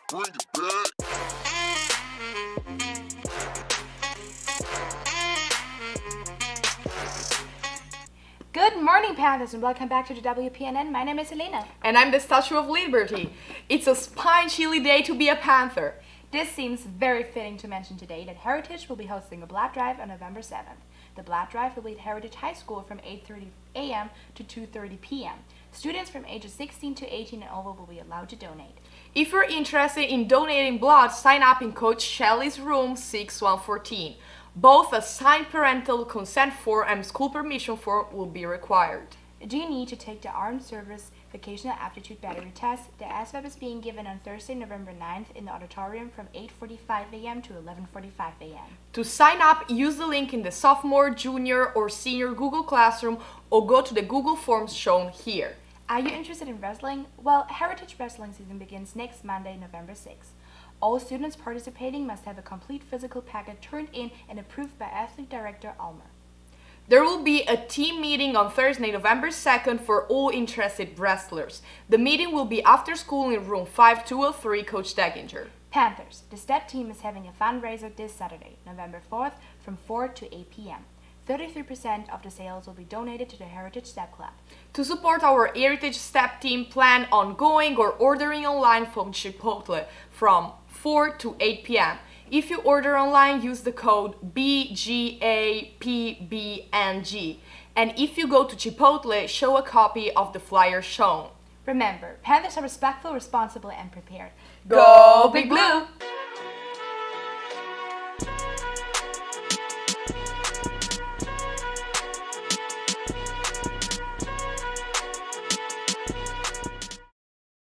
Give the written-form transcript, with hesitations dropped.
Bring it back. Good morning, Panthers, and welcome back to the WPNN. My name is Elena. And I'm the Statue of Liberty. It's a spine-chilly day to be a Panther. This seems very fitting to mention today that Heritage will be hosting a blood drive on November 7th. The blood drive will be at Heritage High School from 8:30 a.m. to 2:30 p.m. Students from ages 16 to 18 and over will be allowed to donate. If you're interested in donating blood, sign up in Coach Shelley's room 6114. Both a signed parental consent form and school permission form will be required. Do you need to take the Armed Service Vocational Aptitude Battery Test? The ASVAB is being given on Thursday, November 9th in the auditorium from 8:45 a.m. to 11:45 a.m. To sign up, use the link in the sophomore, junior, or senior Google Classroom or go to the Google Forms shown here. Are you interested in wrestling? Well, Heritage Wrestling season begins next Monday, November 6th. All students participating must have a complete physical packet turned in and approved by Athlete Director Almer. There will be a team meeting on Thursday, November 2nd for all interested wrestlers. The meeting will be after school in room 5203, Coach Degginger. Panthers, the STEP team is having a fundraiser this Saturday, November 4th from 4 to 8 p.m. 33% of the sales will be donated to the Heritage STEP Club. To support our Heritage STEP team, plan on going or ordering online from Chipotle from 4 to 8 p.m. If you order online, use the code BGAPBNG. And if you go to Chipotle, show a copy of the flyer shown. Remember, Panthers are respectful, responsible, and prepared. Go Big Blue!